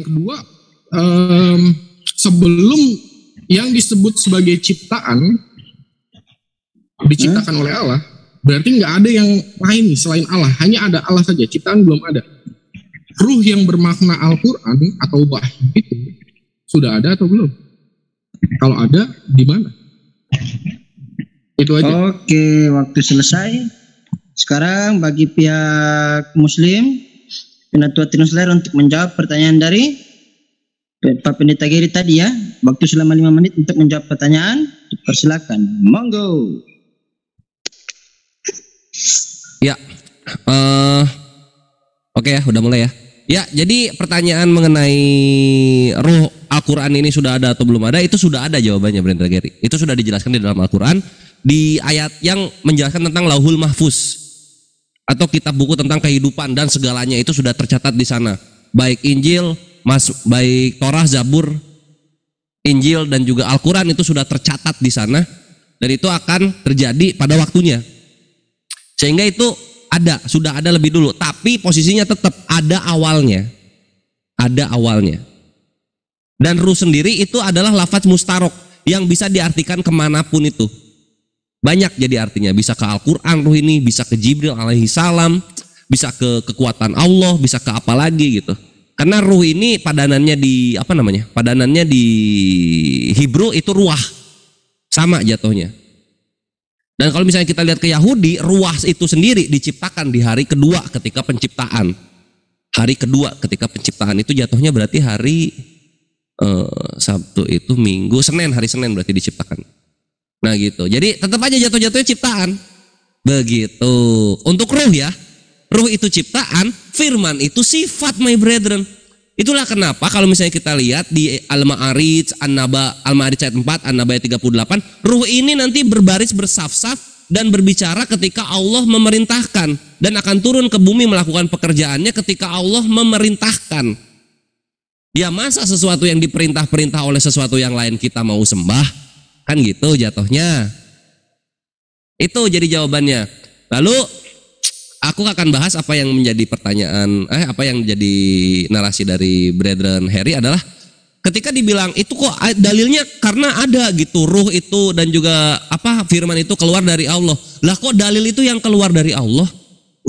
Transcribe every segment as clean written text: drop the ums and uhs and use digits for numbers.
kedua, sebelum yang disebut sebagai ciptaan diciptakan oleh Allah, berarti nggak ada yang lain nih selain Allah. Hanya ada Allah saja, ciptaan belum ada. Ruh yang bermakna Al-Quran atau wahyu itu sudah ada atau belum? Kalau ada, di mana? Itu aja. Oke, waktu selesai. Sekarang bagi pihak Muslim, Penatua Tinusler untuk menjawab pertanyaan dari Pak Pendeta Geri tadi ya. Waktu selama 5 menit untuk menjawab pertanyaan. Persilakan, monggo. Ya, oke ya, udah mulai ya. Ya, jadi pertanyaan mengenai ruh Al-Quran ini sudah ada atau belum ada, itu sudah ada jawabannya, Pendeta Geri. Itu sudah dijelaskan di dalam Al-Quran, di ayat yang menjelaskan tentang Lauhul Mahfuz atau kitab buku tentang kehidupan dan segalanya itu sudah tercatat di sana. Baik Injil, baik Torah, Zabur, Injil dan juga Al-Quran itu sudah tercatat di sana, dan itu akan terjadi pada waktunya. Sehingga itu sudah ada lebih dulu, tapi posisinya tetap ada awalnya. Ada awalnya. Dan ruh sendiri itu adalah lafaz mustarok yang bisa diartikan kemanapun itu. Banyak jadi artinya, bisa ke Al-Quran ruh ini, bisa ke Jibril alaihi salam, bisa ke kekuatan Allah, bisa ke apa lagi gitu. Karena ruh ini padanannya di padanannya di Hebrew itu ruah, sama jatuhnya. Dan kalau misalnya kita lihat ke Yahudi, ruah itu sendiri diciptakan di hari kedua ketika penciptaan. Hari kedua ketika penciptaan itu jatuhnya berarti hari Sabtu itu Minggu, Senin, hari Senin berarti diciptakan. Nah gitu. Jadi tetap aja jatuh-jatuhnya ciptaan. Begitu. Untuk ruh ya. Ruh itu ciptaan, firman itu sifat, my brethren. Itulah kenapa kalau misalnya kita lihat di Al-Ma'arij, Al-Ma'arij ayat 4, An-Naba ayat 38, ruh ini nanti berbaris bersaf-saf dan berbicara ketika Allah memerintahkan, dan akan turun ke bumi melakukan pekerjaannya ketika Allah memerintahkan. Ya masa sesuatu yang diperintah-perintah oleh sesuatu yang lain kita mau sembah? Kan gitu jatuhnya. Itu jadi jawabannya. Lalu aku akan bahas apa yang menjadi pertanyaan, apa yang jadi narasi dari Brethren Harry adalah ketika dibilang itu kok dalilnya karena ada gitu ruh itu dan juga firman itu keluar dari Allah. Lah kok dalil itu yang keluar dari Allah?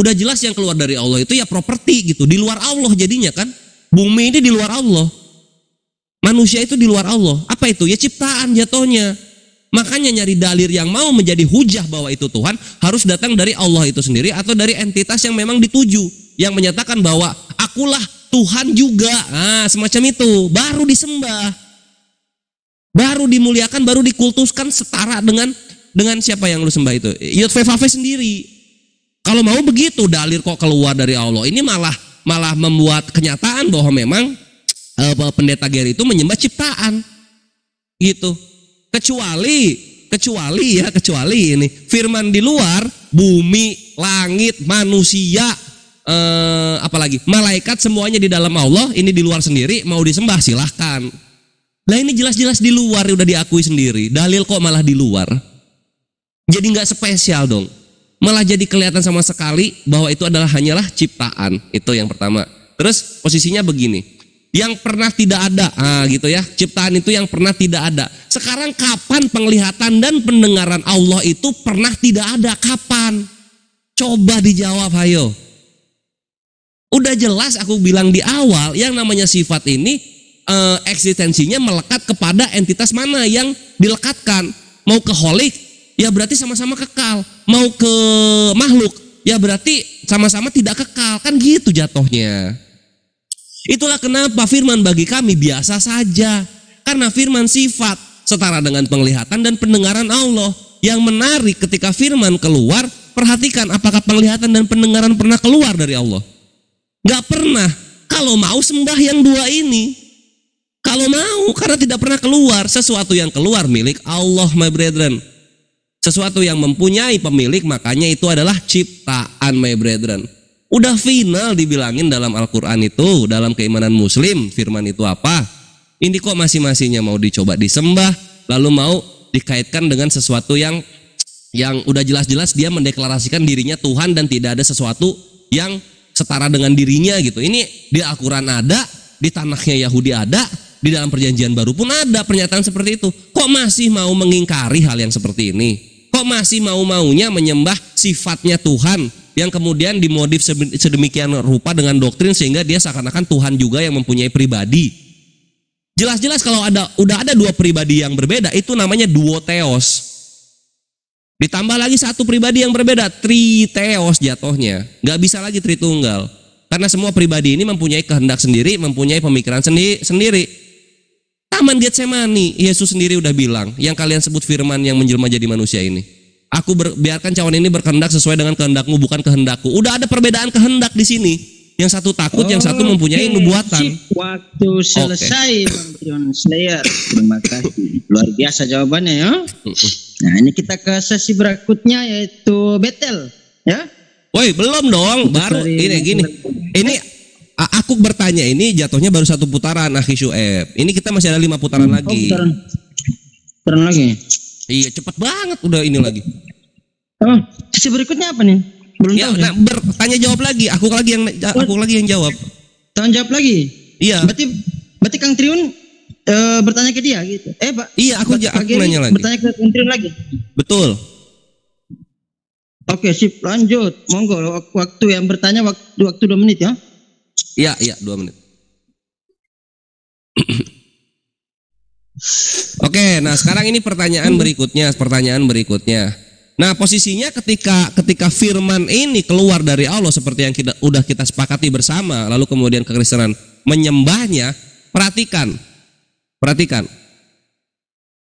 Udah jelas yang keluar dari Allah itu ya properti gitu, di luar Allah jadinya kan. Bumi ini di luar Allah. Manusia itu di luar Allah. Apa itu? Ya ciptaan jatuhnya. Makanya nyari dalil yang mau menjadi hujah bahwa itu Tuhan harus datang dari Allah itu sendiri atau dari entitas yang memang dituju, yang menyatakan bahwa akulah Tuhan juga. Semacam itu baru disembah, baru dimuliakan, baru dikultuskan setara dengan siapa yang lu sembah itu, Yud-Fe-Vav sendiri. Kalau mau begitu dalil kok keluar dari Allah, ini malah membuat kenyataan bahwa memang Pendeta Geri itu menyembah ciptaan gitu. Kecuali ini firman di luar, bumi, langit, manusia, apalagi malaikat, semuanya di dalam Allah, ini di luar sendiri mau disembah silahkan. Lah ini jelas-jelas di luar, udah diakui sendiri, dalil kok malah di luar. Jadi nggak spesial dong, malah jadi kelihatan sama sekali bahwa itu hanyalah ciptaan. Itu yang pertama. Terus posisinya begini, yang pernah tidak ada, gitu ya, ciptaan itu yang pernah tidak ada. Sekarang kapan penglihatan dan pendengaran Allah itu pernah tidak ada? Kapan? Coba dijawab, ayo. Udah jelas aku bilang di awal, yang namanya sifat ini eksistensinya melekat kepada entitas mana yang dilekatkan. Mau ke holik, ya berarti sama-sama kekal. Mau ke makhluk, ya berarti sama-sama tidak kekal. Kan gitu jatuhnya. Itulah kenapa firman bagi kami biasa saja. Karena firman sifat setara dengan penglihatan dan pendengaran Allah. Yang menarik ketika firman keluar, perhatikan apakah penglihatan dan pendengaran pernah keluar dari Allah? Gak pernah. Kalau mau sembah yang dua ini. Kalau mau, karena tidak pernah keluar. Sesuatu yang keluar milik Allah, my brethren. Sesuatu yang mempunyai pemilik, makanya itu adalah ciptaan, my brethren. Udah final dibilangin dalam Al-Quran itu, dalam keimanan Muslim, firman itu apa? Ini kok masing-masingnya mau dicoba disembah, lalu mau dikaitkan dengan sesuatu yang udah jelas-jelas dia mendeklarasikan dirinya Tuhan dan tidak ada sesuatu yang setara dengan dirinya gitu. Ini di Al-Quran ada, di tanahnya Yahudi ada, di dalam perjanjian baru pun ada pernyataan seperti itu. Kok masih mau mengingkari hal yang seperti ini? Kok masih mau-maunya menyembah sifatnya Tuhan yang kemudian dimodif sedemikian rupa dengan doktrin sehingga dia seakan-akan Tuhan juga yang mempunyai pribadi. Jelas-jelas kalau udah ada dua pribadi yang berbeda, itu namanya duotheos. Ditambah lagi satu pribadi yang berbeda, triteos jatuhnya. Nggak bisa lagi tritunggal. Karena semua pribadi ini mempunyai kehendak sendiri, mempunyai pemikiran sendiri. Taman Getsemani, Yesus sendiri udah bilang, yang kalian sebut firman yang menjelma jadi manusia ini. Aku biarkan cawan ini berkehendak sesuai dengan kehendakmu, bukan kehendakku. Udah ada perbedaan kehendak di sini. Yang satu takut, yang satu mempunyai nubuatan. Waktu selesai Bang Slayer. Terima kasih. Luar biasa jawabannya ya. Nah, ini kita ke sesi berikutnya yaitu Betel, ya. Woi, belum dong. Baru ini gini. Ini aku bertanya ini jatuhnya baru satu putaran, Akhi Syueb. Ini kita masih ada 5 putaran lagi. Putaran lagi. Iya, cepat banget udah ini lagi. Oh, sesi berikutnya apa nih? Belum ya, tahu. Nah, bertanya jawab lagi. Aku lagi yang jawab. Tanya jawab lagi. Iya. Berarti Kang Triun bertanya ke dia gitu. Pak. Iya, aku nanya lagi. Bertanya ke Kang Triun lagi. Betul. Oke, sip, lanjut. Monggo, waktu yang bertanya waktu 2 menit ya. Iya, 2 menit. Oke, nah sekarang ini pertanyaan berikutnya. Nah, posisinya ketika firman ini keluar dari Allah seperti yang kita sepakati bersama, lalu kemudian kekristenan menyembahnya, perhatikan.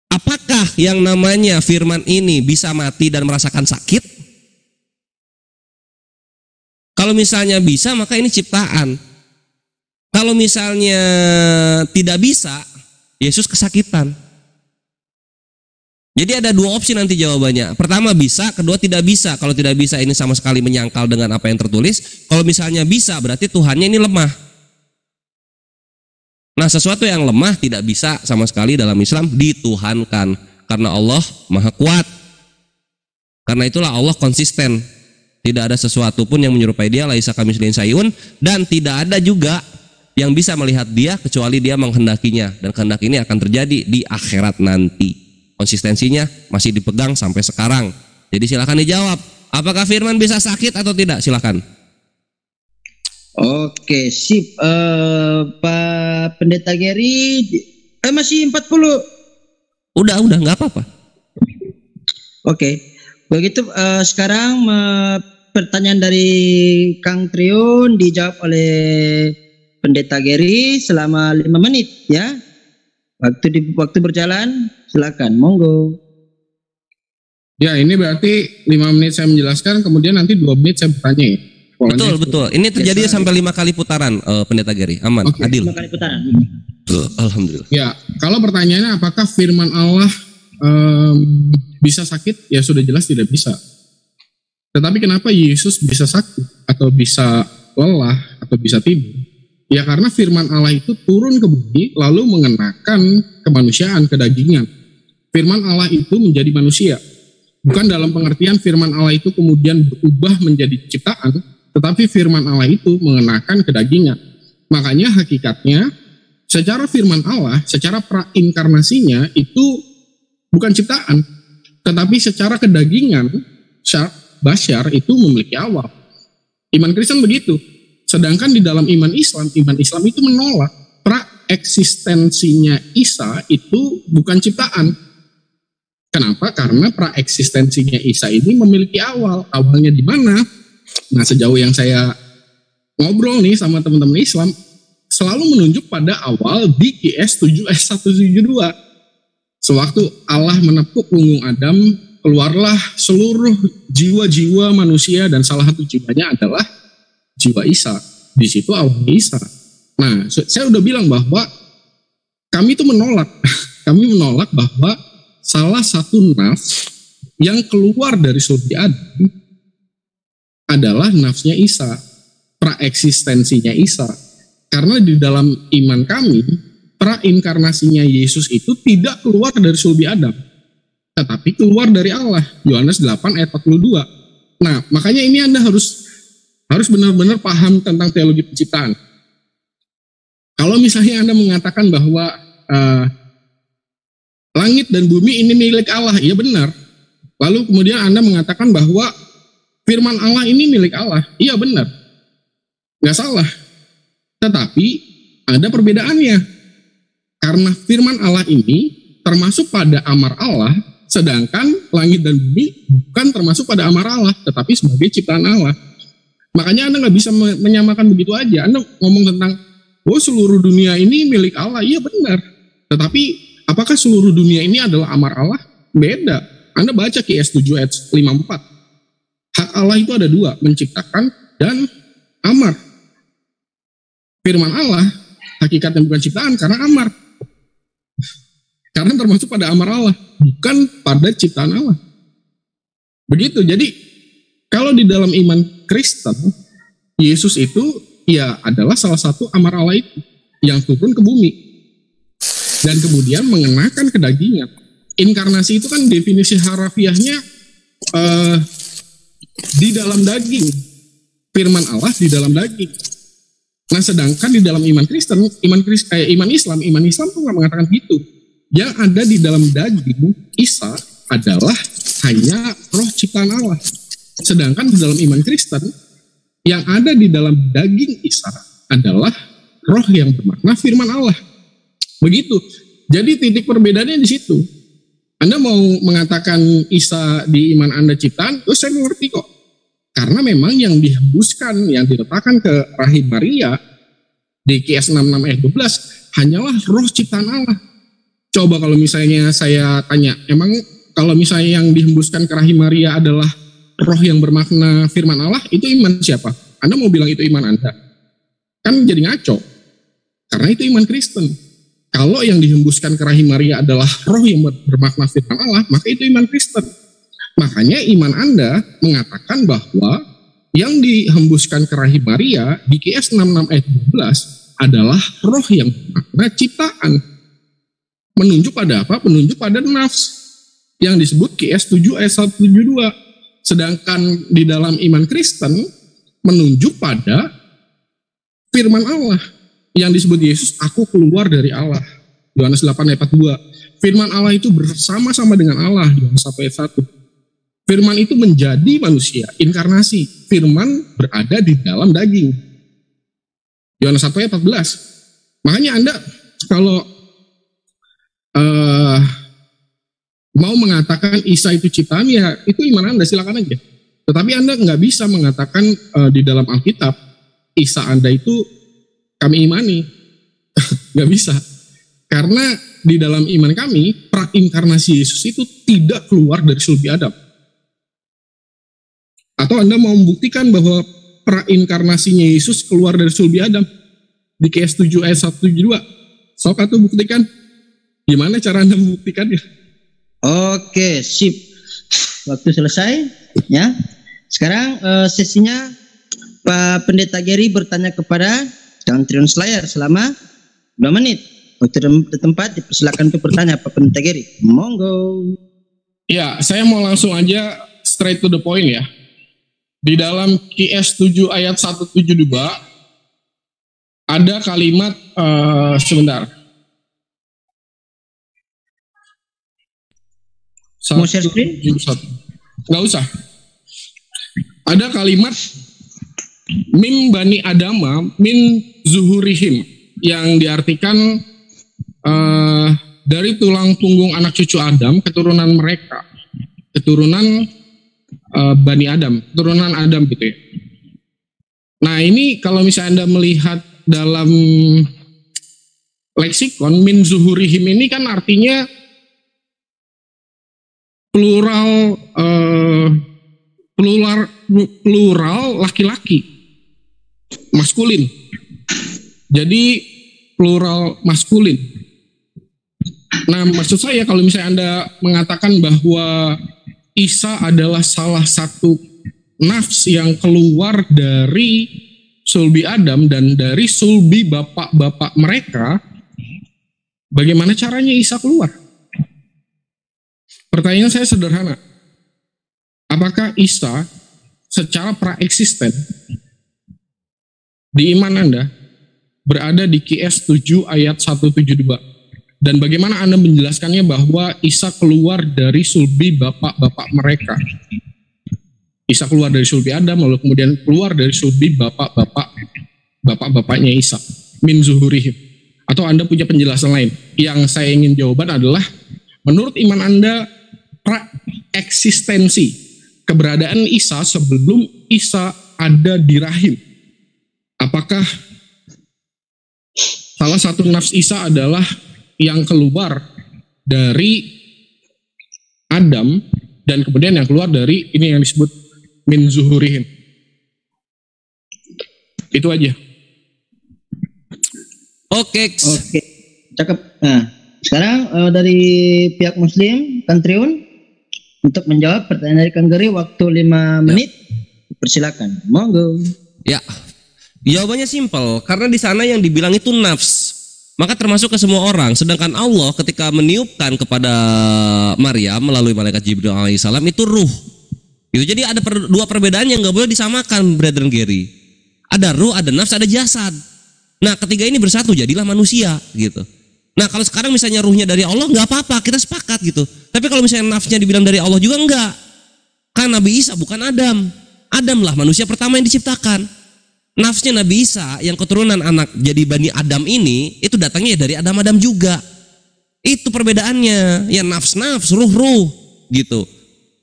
Apakah yang namanya firman ini bisa mati dan merasakan sakit? Kalau misalnya bisa, maka ini ciptaan. Kalau misalnya tidak bisa, Yesus kesakitan. Jadi ada 2 opsi nanti jawabannya. Pertama bisa, kedua tidak bisa. Kalau tidak bisa ini sama sekali menyangkal dengan apa yang tertulis. Kalau misalnya bisa berarti Tuhannya ini lemah. Nah, sesuatu yang lemah tidak bisa sama sekali dalam Islam dituhankan. Karena Allah Maha Kuat. Karena itulah Allah konsisten. Tidak ada sesuatu pun yang menyerupai dia, laisa kamitslihi syai'un, dan tidak ada juga yang bisa melihat dia kecuali dia menghendakinya, dan kehendak ini akan terjadi di akhirat nanti. Konsistensinya masih dipegang sampai sekarang. Jadi silakan dijawab, apakah firman bisa sakit atau tidak? Silakan. Oke, sip. Pak Pendeta Gary masih 40. Udah nggak apa-apa. Oke. Begitu sekarang pertanyaan dari Kang Triun dijawab oleh Pendeta Gary selama 5 menit ya. Waktu berjalan, silakan, monggo. Ya, ini berarti 5 menit saya menjelaskan, kemudian nanti 2 menit saya bertanya. Betul. Ini terjadi sampai 5 kali putaran, Pendeta Gary. Aman, adil. 5 kali putaran. Alhamdulillah. Ya, kalau pertanyaannya apakah firman Allah bisa sakit? Ya sudah jelas tidak bisa. Tetapi kenapa Yesus bisa sakit atau bisa lelah atau bisa tidur? Ya karena firman Allah itu turun ke bumi lalu mengenakan kemanusiaan, kedagingan. Firman Allah itu menjadi manusia. Bukan dalam pengertian firman Allah itu kemudian berubah menjadi ciptaan, tetapi firman Allah itu mengenakan kedagingan. Makanya hakikatnya secara firman Allah, secara prainkarnasinya itu bukan ciptaan, tetapi secara kedagingan, basyar itu memiliki awal. Iman Kristen begitu. Sedangkan di dalam iman Islam itu menolak praeksistensinya Isa itu bukan ciptaan. Kenapa? Karena praeksistensinya Isa ini memiliki awal. Awalnya di mana? Nah, sejauh yang saya ngobrol nih sama teman-teman Islam, selalu menunjuk pada awal di QS 7 ayat 172. Sewaktu Allah menepuk punggung Adam, keluarlah seluruh jiwa-jiwa manusia dan salah satu jiwanya adalah jiwa Isa. Di situ awalnya Isa. Nah, saya udah bilang bahwa kami itu menolak bahwa salah satu nafs yang keluar dari surga Adam adalah nafsnya Isa, praeksistensinya Isa. Karena di dalam iman kami, prainkarnasinya Yesus itu tidak keluar dari sulbi Adam, tetapi keluar dari Allah. Yohanes 8 ayat 42. Nah, makanya ini Anda harus benar-benar paham tentang teologi penciptaan. Kalau misalnya Anda mengatakan bahwa langit dan bumi ini milik Allah, iya benar. Lalu kemudian Anda mengatakan bahwa firman Allah ini milik Allah, iya benar. Nggak salah. Tetapi ada perbedaannya. Karena firman Allah ini termasuk pada amar Allah, sedangkan langit dan bumi bukan termasuk pada amar Allah, tetapi sebagai ciptaan Allah. Makanya Anda nggak bisa menyamakan begitu aja. Anda ngomong tentang, oh seluruh dunia ini milik Allah, iya benar. Tetapi apakah seluruh dunia ini adalah amar Allah? Beda. Anda baca QS 7 ayat 54. Hak Allah itu ada dua, menciptakan dan amar. Firman Allah, hakikatnya bukan ciptaan karena amar. Karena termasuk pada amar Allah, bukan pada ciptaan Allah. Begitu, jadi kalau di dalam iman Kristen, Yesus itu ya adalah salah satu amar Allah itu yang turun ke bumi. Dan kemudian mengenakan kedagingan. Inkarnasi itu kan definisi harafiahnya di dalam daging. Firman Allah di dalam daging. Nah sedangkan di dalam iman Kristen, iman Islam tuh nggak mengatakan gitu. Yang ada di dalam daging Isa adalah hanya roh ciptaan Allah. Sedangkan di dalam iman Kristen, yang ada di dalam daging Isa adalah roh yang bermakna firman Allah. Begitu. Jadi titik perbedaannya di situ. Anda mau mengatakan Isa di iman Anda ciptaan, saya mengerti kok. Karena memang yang dihembuskan, yang diletakkan ke rahim Maria di QS 66 ayat 12 hanyalah roh ciptaan Allah. Coba kalau misalnya saya tanya, emang kalau misalnya yang dihembuskan ke rahim Maria adalah roh yang bermakna firman Allah, itu iman siapa? Anda mau bilang itu iman Anda? Kan jadi ngaco. Karena itu iman Kristen. Kalau yang dihembuskan ke rahim Maria adalah roh yang bermakna firman Allah, maka itu iman Kristen. Makanya iman Anda mengatakan bahwa yang dihembuskan ke rahim Maria di QS 66 ayat 12 adalah roh yang bermakna ciptaan. Menunjuk pada apa? Menunjuk pada nafs yang disebut QS 7 ayat 172. Sedangkan di dalam iman Kristen menunjuk pada firman Allah yang disebut Yesus, aku keluar dari Allah. Yohanes 8 ayat 42. Firman Allah itu bersama-sama dengan Allah. Yohanes 1 ayat 1. Firman itu menjadi manusia, inkarnasi. Firman berada di dalam daging. Yohanes 1 ayat 14. Makanya Anda kalau mau mengatakan Isa itu ciptaan, ya itu iman Anda, silakan aja. Tetapi Anda nggak bisa mengatakan di dalam Alkitab Isa Anda itu kami imani. Nggak bisa. Karena di dalam iman kami, prainkarnasi Yesus itu tidak keluar dari sulbi Adam. Atau Anda mau membuktikan bahwa prainkarnasinya Yesus keluar dari sulbi Adam di QS 7 ayat 172. Sok atau buktikan. Gimana cara Anda membuktikannya? Oke, sip. Waktu selesai, ya. Sekarang sesinya Pak Pendeta Gary bertanya kepada Kang Trion Slayer selama 2 menit. Waktu di tempat dipersilakan untuk bertanya Pak Pendeta Gary. Monggo. Ya, saya mau langsung aja straight to the point ya. Di dalam QS 7 ayat 172 ada kalimat sebentar. Mau share screen? Nggak usah. Ada kalimat min bani adama min zuhurihim yang diartikan dari tulang punggung anak cucu Adam, keturunan mereka, keturunan Bani Adam, keturunan Adam gitu ya. Nah ini kalau misalnya Anda melihat dalam leksikon, min zuhurihim ini kan artinya plural laki-laki, maskulin. Jadi plural maskulin. Nah maksud saya kalau misalnya Anda mengatakan bahwa Isa adalah salah satu nafs yang keluar dari sulbi Adam dan dari sulbi bapak-bapak mereka, bagaimana caranya Isa keluar? Pertanyaan saya sederhana. Apakah Isa secara praeksisten di iman Anda berada di QS 7 ayat 172. Dan bagaimana Anda menjelaskannya bahwa Isa keluar dari sulbi bapak-bapak mereka? Isa keluar dari sulbi Adam, lalu kemudian keluar dari sulbi bapak-bapaknya Isa. Min zuhurihim. Atau Anda punya penjelasan lain? Yang saya ingin jawaban adalah, menurut iman Anda, eksistensi keberadaan Isa sebelum Isa ada di rahim. Apakah salah satu nafs Isa adalah yang keluar dari Adam dan kemudian yang keluar dari ini yang disebut min zuhurihim? Itu aja. Oke. Cakep. Nah, sekarang dari pihak Muslim, Kang Triun, untuk menjawab pertanyaan dari Kang Geri, waktu 5 menit. Persilakan. Monggo. Ya. Jawabannya simpel, karena di sana yang dibilang itu nafs. Maka termasuk ke semua orang. Sedangkan Allah ketika meniupkan kepada Maryam melalui malaikat Jibril alaihissalam itu ruh. Itu jadi ada dua perbedaan yang nggak boleh disamakan, Brethren Gary. Ada ruh, ada nafs, ada jasad. Nah, ketiga ini bersatu jadilah manusia gitu. Nah, kalau sekarang misalnya ruhnya dari Allah nggak apa-apa, kita sepakat gitu. Tapi kalau misalnya nafsnya dibilang dari Allah juga enggak. Kan Nabi Isa bukan Adam. Adam lah manusia pertama yang diciptakan. Nafsnya Nabi Isa yang keturunan anak jadi Bani Adam ini itu datangnya dari Adam juga. Itu perbedaannya. Ya nafs, ruh gitu.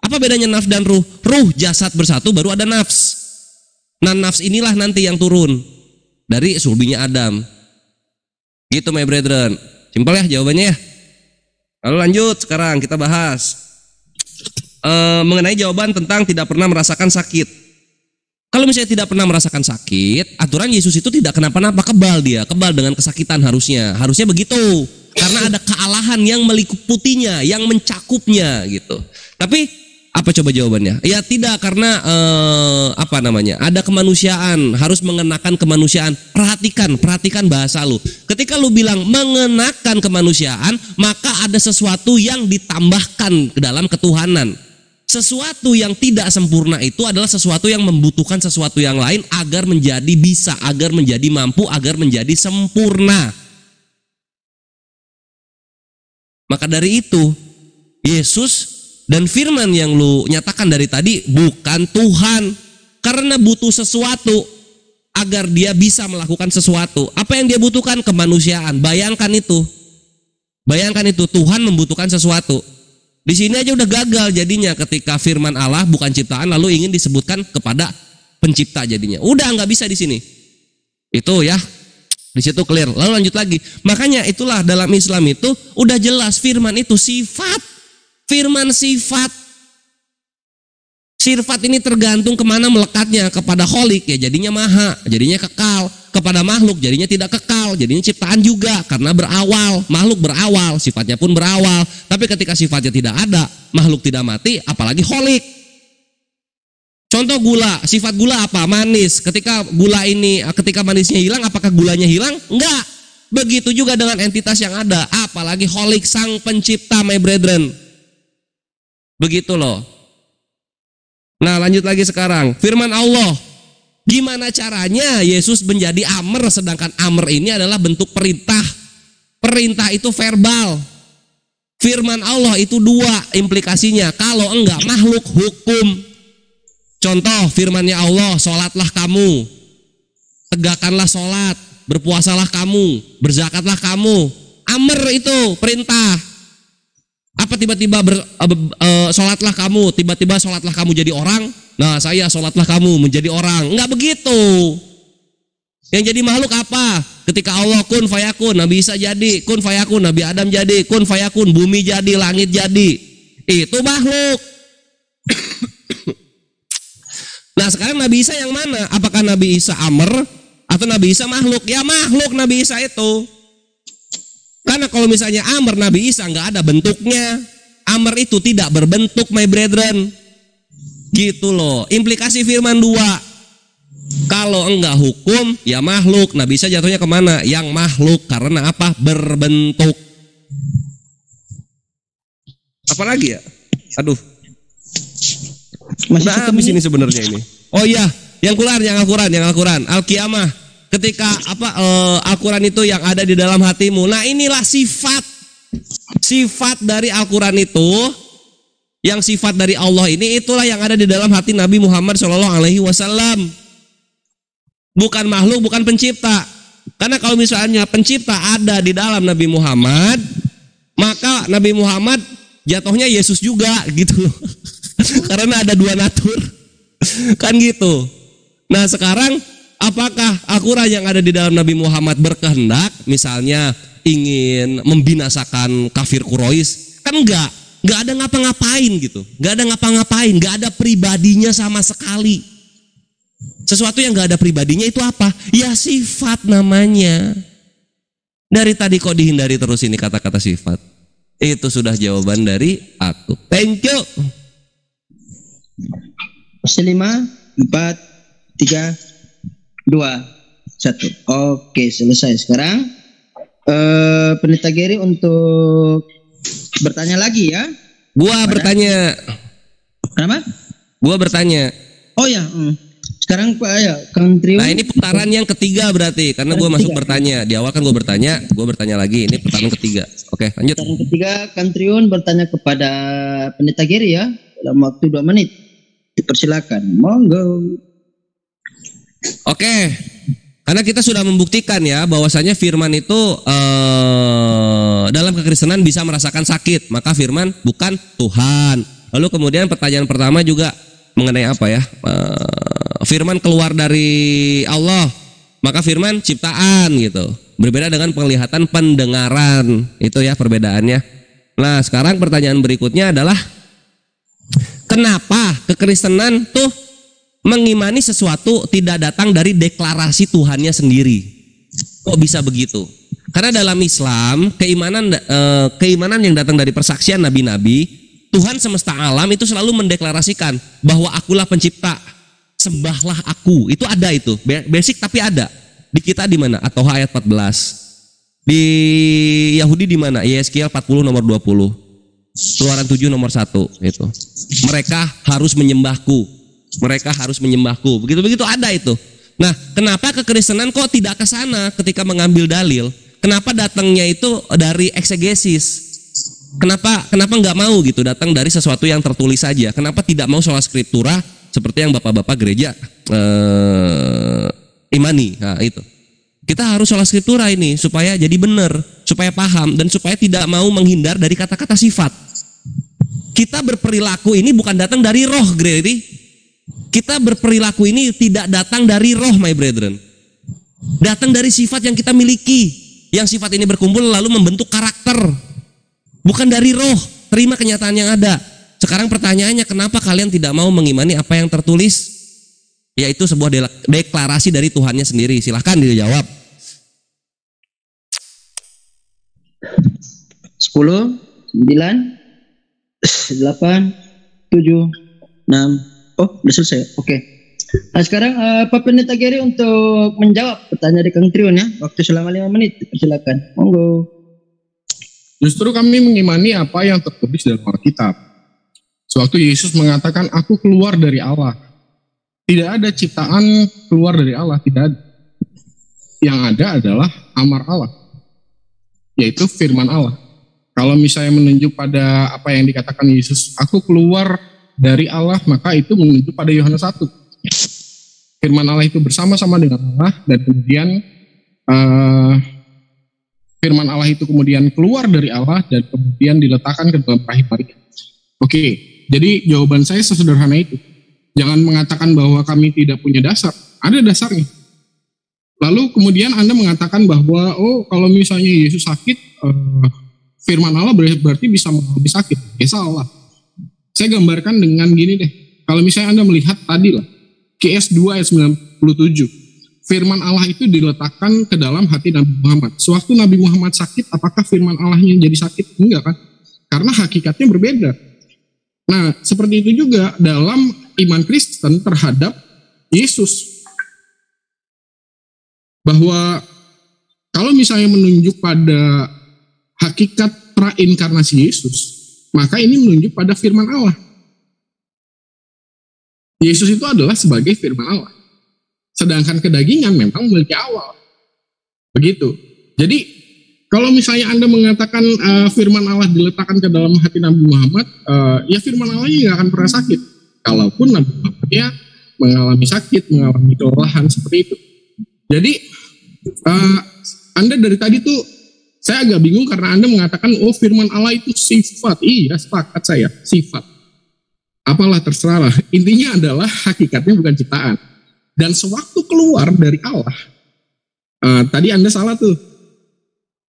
Apa bedanya nafs dan ruh? Ruh jasad bersatu baru ada nafs. Nah, nafs inilah nanti yang turun dari sulbinya Adam. Gitu my brethren. Simpel ya jawabannya ya. Lalu lanjut sekarang kita bahas mengenai jawaban tentang tidak pernah merasakan sakit. Kalau misalnya tidak pernah merasakan sakit, aturan Yesus itu tidak kenapa-napa, kebal dengan kesakitan harusnya begitu. Karena ada kealahan yang meliputinya, yang mencakupnya gitu. Tapi apa coba jawabannya? Ya tidak, karena ada kemanusiaan, harus mengenakan kemanusiaan. Perhatikan bahasa lu. Ketika lu bilang mengenakan kemanusiaan, maka ada sesuatu yang ditambahkan ke dalam ketuhanan. Sesuatu yang tidak sempurna itu adalah sesuatu yang membutuhkan sesuatu yang lain agar menjadi bisa, agar menjadi mampu, agar menjadi sempurna. Maka dari itu, Yesus dan firman yang lu nyatakan dari tadi bukan Tuhan, karena butuh sesuatu agar dia bisa melakukan sesuatu. Apa yang dia butuhkan? Kemanusiaan. Bayangkan itu, Tuhan membutuhkan sesuatu. Di sini aja udah gagal jadinya ketika firman Allah bukan ciptaan lalu ingin disebutkan kepada pencipta jadinya. Udah nggak bisa di sini. Itu ya. Di situ clear. Lalu lanjut lagi. Makanya itulah dalam Islam itu udah jelas firman itu sifat. Firman sifat. Sifat ini tergantung kemana melekatnya. Kepada kholik ya jadinya maha, jadinya kekal. Kepada makhluk jadinya tidak kekal, jadinya ciptaan juga karena berawal. Makhluk berawal, sifatnya pun berawal. Tapi ketika sifatnya tidak ada, makhluk tidak mati, apalagi kholik. Contoh gula, sifat gula apa? Manis. Ketika manisnya hilang, apakah gulanya hilang? Enggak. Begitu juga dengan entitas yang ada, apalagi kholik, sang pencipta, my brethren. Begitu loh. Nah, lanjut lagi sekarang. Firman Allah. Gimana caranya Yesus menjadi Amr, sedangkan Amr ini adalah bentuk perintah. Perintah itu verbal. Firman Allah itu dua implikasinya. Kalau enggak makhluk hukum. Contoh firmannya Allah, sholatlah kamu, tegakkanlah sholat, berpuasalah kamu, berzakatlah kamu. Amr itu perintah. Apa tiba-tiba sholatlah kamu, tiba-tiba sholatlah kamu jadi orang? Nah saya sholatlah kamu menjadi orang. Enggak begitu. Yang jadi makhluk apa? Ketika Allah kun fayakun, Nabi Isa jadi, kun fayakun, Nabi Adam jadi, kun fayakun, bumi jadi, langit jadi. Itu makhluk. Nah sekarang Nabi Isa yang mana? Apakah Nabi Isa Amr atau Nabi Isa makhluk? Ya makhluk Nabi Isa itu. Karena kalau misalnya Amr Nabi Isa nggak ada bentuknya. Amr itu tidak berbentuk, my brethren. Gitu loh. Implikasi firman dua. Kalau enggak hukum, ya makhluk. Nabi Isa jatuhnya kemana? Yang makhluk. Karena apa? Berbentuk. Apalagi ya? Aduh. Masih habis ini sebenarnya ini. Oh iya, yang Al-Quran. Al-Qiyamah. ketika Al-Quran itu yang ada di dalam hatimu. Nah inilah sifat dari Al-Quran itu, yang sifat dari Allah ini, itulah yang ada di dalam hati Nabi Muhammad SAW. Bukan makhluk, bukan pencipta. Karena kalau misalnya pencipta ada di dalam Nabi Muhammad, maka Nabi Muhammad jatuhnya Yesus juga gitu loh. Karena ada dua natur. Kan gitu. Nah sekarang apakah Al-Quran yang ada di dalam Nabi Muhammad berkehendak misalnya ingin membinasakan kafir Quraisy? Kan enggak ada ngapa-ngapain gitu. Enggak ada ngapa-ngapain, enggak ada pribadinya sama sekali. Sesuatu yang enggak ada pribadinya itu apa? Ya sifat namanya. Dari tadi kok dihindari terus ini kata-kata sifat. Itu sudah jawaban dari aku. Thank you. 5, 4, 3, 2, 1. Oke, selesai. Sekarang Pendeta Gary untuk bertanya lagi ya. Bertanya. Kenapa? Gua bertanya. Oh ya. Sekarang Pak ya, Kang Triun. Nah ini putaran yang ketiga berarti, karena gua masuk bertanya. Di awal kan gua bertanya lagi. Ini putaran ketiga. Oke, lanjut. Putaran ketiga, Kang Triun bertanya kepada Pendeta Gary ya dalam waktu 2 menit. Dipersilakan, monggo. Oke, karena kita sudah membuktikan ya bahwasanya firman itu dalam kekristenan bisa merasakan sakit, maka firman bukan Tuhan. Lalu kemudian pertanyaan pertama juga mengenai apa ya? Firman keluar dari Allah, maka firman ciptaan gitu. Berbeda dengan penglihatan pendengaran, itu ya perbedaannya. Nah sekarang pertanyaan berikutnya adalah kenapa kekristenan tuh mengimani sesuatu tidak datang dari deklarasi Tuhannya sendiri? Kok bisa begitu? Karena dalam Islam keimanan yang datang dari persaksian nabi-nabi, Tuhan semesta alam itu selalu mendeklarasikan bahwa akulah pencipta, sembahlah aku. Itu ada, itu basic tapi ada. Di kita di mana? At-Toha ayat 14. Di Yahudi di mana? Yeskiel 40 nomor 20. Keluaran 7 nomor 1 itu. Mereka harus menyembahku. Begitu-begitu ada itu. Nah, kenapa kekristenan kok tidak ke sana ketika mengambil dalil? Kenapa datangnya itu dari eksegesis? Kenapa nggak mau gitu datang dari sesuatu yang tertulis saja? Kenapa tidak mau sola scriptura seperti yang bapak-bapak gereja imani? Nah, itu. Kita harus sola scriptura ini supaya jadi benar, supaya paham, dan supaya tidak mau menghindar dari kata-kata sifat. Kita berperilaku ini bukan datang dari roh, Grady. Kita berperilaku ini tidak datang dari roh, my brethren. Datang dari sifat yang kita miliki. Yang sifat ini berkumpul lalu membentuk karakter. Bukan dari roh. Terima kenyataan yang ada. Sekarang pertanyaannya, kenapa kalian tidak mau mengimani apa yang tertulis? Yaitu sebuah deklarasi dari Tuhannya sendiri. Silahkan dijawab. 10, 9, 8, 7, 6. Oh, udah selesai. Oke. Nah, sekarang Pak Pendeta Gary untuk menjawab pertanyaan dari Kang Triun ya. Waktu selama 5 menit. Silakan. Monggo. Justru kami mengimani apa yang tertulis dalam Alkitab. Sewaktu Yesus mengatakan, aku keluar dari Allah. Tidak ada ciptaan keluar dari Allah, tidak ada. Yang ada adalah amar Allah, yaitu firman Allah. Kalau misalnya menunjuk pada apa yang dikatakan Yesus, aku keluar dari Allah, maka itu menunjuk pada Yohanes 1. Firman Allah itu bersama-sama dengan Allah, dan kemudian firman Allah itu kemudian keluar dari Allah dan kemudian diletakkan ke dalam rahim Maria. Oke, jadi jawaban saya sesederhana itu. Jangan mengatakan bahwa kami tidak punya dasar, ada dasarnya. Lalu kemudian Anda mengatakan bahwa kalau misalnya Yesus sakit, firman Allah berarti bisa mengalami sakit. Ya salah. Saya gambarkan dengan gini deh. Kalau misalnya Anda melihat tadi lah, QS 2 ayat 97. Firman Allah itu diletakkan ke dalam hati Nabi Muhammad. Sewaktu Nabi Muhammad sakit, apakah firman Allahnya jadi sakit? Enggak kan? Karena hakikatnya berbeda. Nah, seperti itu juga dalam iman Kristen terhadap Yesus. Bahwa kalau misalnya menunjuk pada hakikat prainkarnasi Yesus, maka ini menunjuk pada firman Allah. Yesus itu adalah sebagai firman Allah. Sedangkan kedagingan memang memiliki awal. Begitu. Jadi kalau misalnya Anda mengatakan firman Allah diletakkan ke dalam hati Nabi Muhammad, ya firman Allah nggak akan pernah sakit. Kalaupun Nabi Muhammadnya mengalami sakit, mengalami kelelahan seperti itu. Jadi Anda dari tadi tuh saya agak bingung karena Anda mengatakan firman Allah itu sifat. Iya, sepakat saya, sifat. Apalah terserah. Intinya adalah hakikatnya bukan ciptaan. Dan sewaktu keluar dari Allah, tadi Anda salah tuh.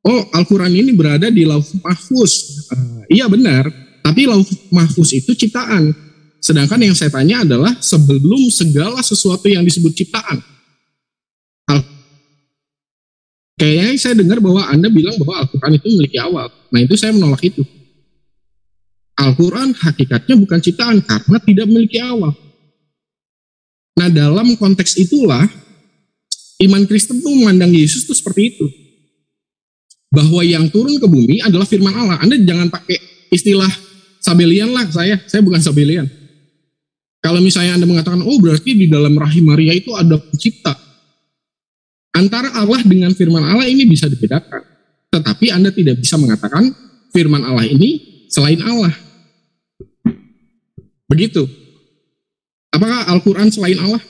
Al-Quran ini berada di Lauh Mahfuz. Iya benar, tapi Lauh Mahfuz itu ciptaan. Sedangkan yang saya tanya adalah sebelum segala sesuatu yang disebut ciptaan. Kayaknya saya dengar bahwa Anda bilang bahwa Al-Quran itu memiliki awal. Nah itu saya menolak itu. Al-Quran hakikatnya bukan ciptaan karena tidak memiliki awal. Nah dalam konteks itulah iman Kristen tuh memandang Yesus tuh seperti itu. Bahwa yang turun ke bumi adalah firman Allah. Anda jangan pakai istilah Sabelian lah saya bukan Sabelian. Kalau misalnya Anda mengatakan, berarti di dalam rahim Maria itu ada pencipta. Antara Allah dengan firman Allah ini bisa dibedakan. Tetapi Anda tidak bisa mengatakan firman Allah ini selain Allah. Begitu. Apakah Al-Quran selain Allah?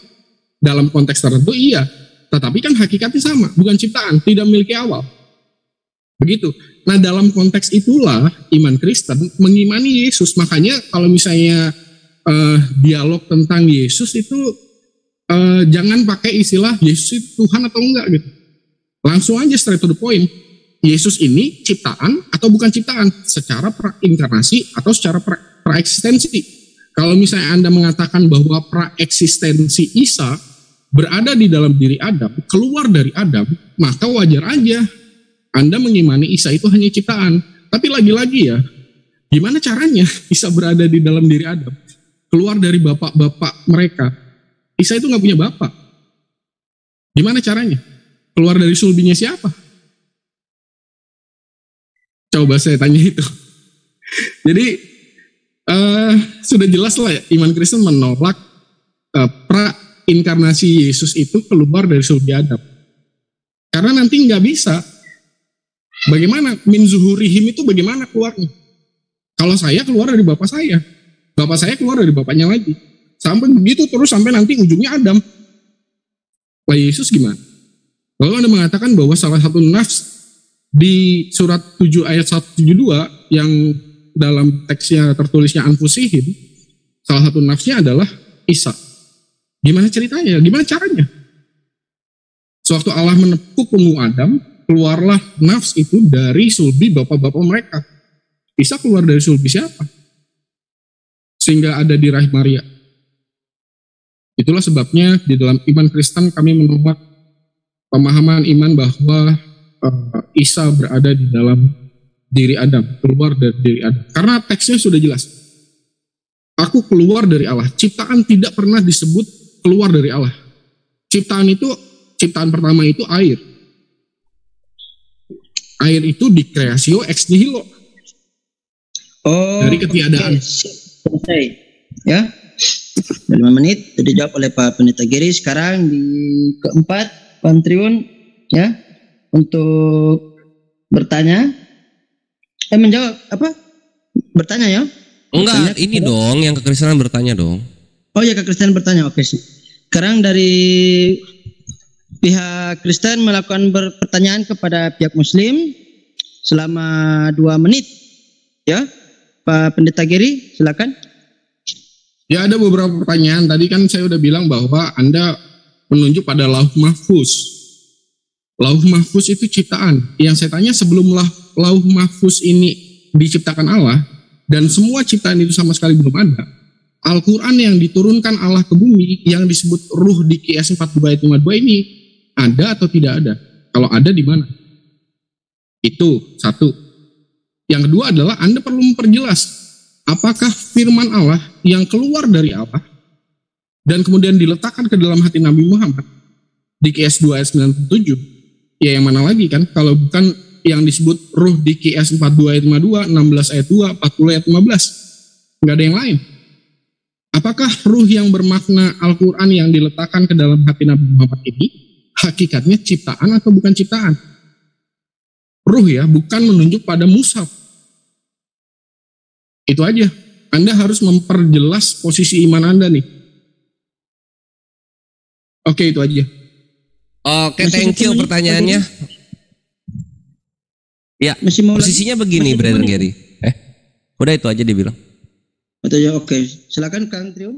Dalam konteks tertentu iya. Tetapi kan hakikatnya sama. Bukan ciptaan, tidak memiliki awal. Begitu. Nah dalam konteks itulah iman Kristen mengimani Yesus. Makanya kalau misalnya dialog tentang Yesus itu jangan pakai istilah Yesus itu Tuhan atau enggak gitu. Langsung aja straight to the point. Yesus ini ciptaan atau bukan ciptaan secara prainkarnasi atau secara praeksistensi. Kalau misalnya Anda mengatakan bahwa praeksistensi Isa berada di dalam diri Adam, keluar dari Adam, maka wajar aja Anda mengimani Isa itu hanya ciptaan. Tapi lagi-lagi ya, gimana caranya Isa berada di dalam diri Adam? Keluar dari bapak-bapak mereka. Isa itu nggak punya bapak. Gimana caranya? Keluar dari sulbinya siapa? Coba saya tanya itu. Jadi sudah jelas lah ya, iman Kristen menolak pra-inkarnasi Yesus itu keluar dari sulbi Adam. Karena nanti nggak bisa. Bagaimana? Min zuhurihim itu bagaimana keluarnya? Kalau saya keluar dari bapak saya keluar dari bapaknya lagi. Sampai begitu terus sampai nanti ujungnya Adam. Lah Yesus gimana? Lalu Anda mengatakan bahwa salah satu nafs di surat 7 ayat 172 yang dalam teksnya tertulisnya anfusihim, salah satu nafsnya adalah Isa. Gimana ceritanya? Gimana caranya? Sewaktu Allah menepuk punggung Adam, keluarlah nafs itu dari sulbi bapak-bapak mereka. Isa keluar dari sulbi siapa? Sehingga ada di rahim Maria. Itulah sebabnya di dalam iman Kristen kami menolak pemahaman iman bahwa Isa berada di dalam diri Adam, keluar dari diri Adam. Karena teksnya sudah jelas. Aku keluar dari Allah. Ciptaan tidak pernah disebut keluar dari Allah. Ciptaan pertama itu air. Air itu dikreasio ex nihilo. Dari ketiadaan. Selesai. Ya. 5 menit sudah dijawab oleh Pak Pendeta Geri. Sekarang di keempat, Pak Triun ya, untuk bertanya. Menjawab apa? Bertanya ya? Enggak, bertanya, ini dong yang kekristenan bertanya dong. Oh ya, kekristenan bertanya. Oke sih. Sekarang dari pihak Kristen melakukan pertanyaan kepada pihak Muslim selama 2 menit. Ya, Pak Pendeta Geri, silakan. Ya, ada beberapa pertanyaan. Tadi kan saya udah bilang bahwa Anda menunjuk pada Lauh Mahfuz. Lauh Mahfuz itu ciptaan. Yang saya tanya sebelum Lauh Mahfuz ini diciptakan Allah dan semua ciptaan itu sama sekali belum ada. Al-Quran yang diturunkan Allah ke bumi yang disebut ruh di QS 42 ayat 52 ini ada atau tidak ada? Kalau ada di mana? Itu satu. Yang kedua adalah Anda perlu memperjelas apakah firman Allah yang keluar dari Allah dan kemudian diletakkan ke dalam hati Nabi Muhammad di QS 2 ayat 97. Ya yang mana lagi kan? Kalau bukan yang disebut ruh di QS 42 ayat 52, 16 ayat 2, 40 ayat 15. Nggak ada yang lain. Apakah ruh yang bermakna Al-Quran yang diletakkan ke dalam hati Nabi Muhammad ini hakikatnya ciptaan atau bukan ciptaan? Ruh ya, bukan menunjuk pada mushaf. Itu aja. Anda harus memperjelas posisi iman Anda nih. Oke, itu aja. Oke, thank you pertanyaannya. Ya, posisinya begini, Brother Gary. Udah itu aja dibilang. Betul ya, oke. Silakan Kang Trio.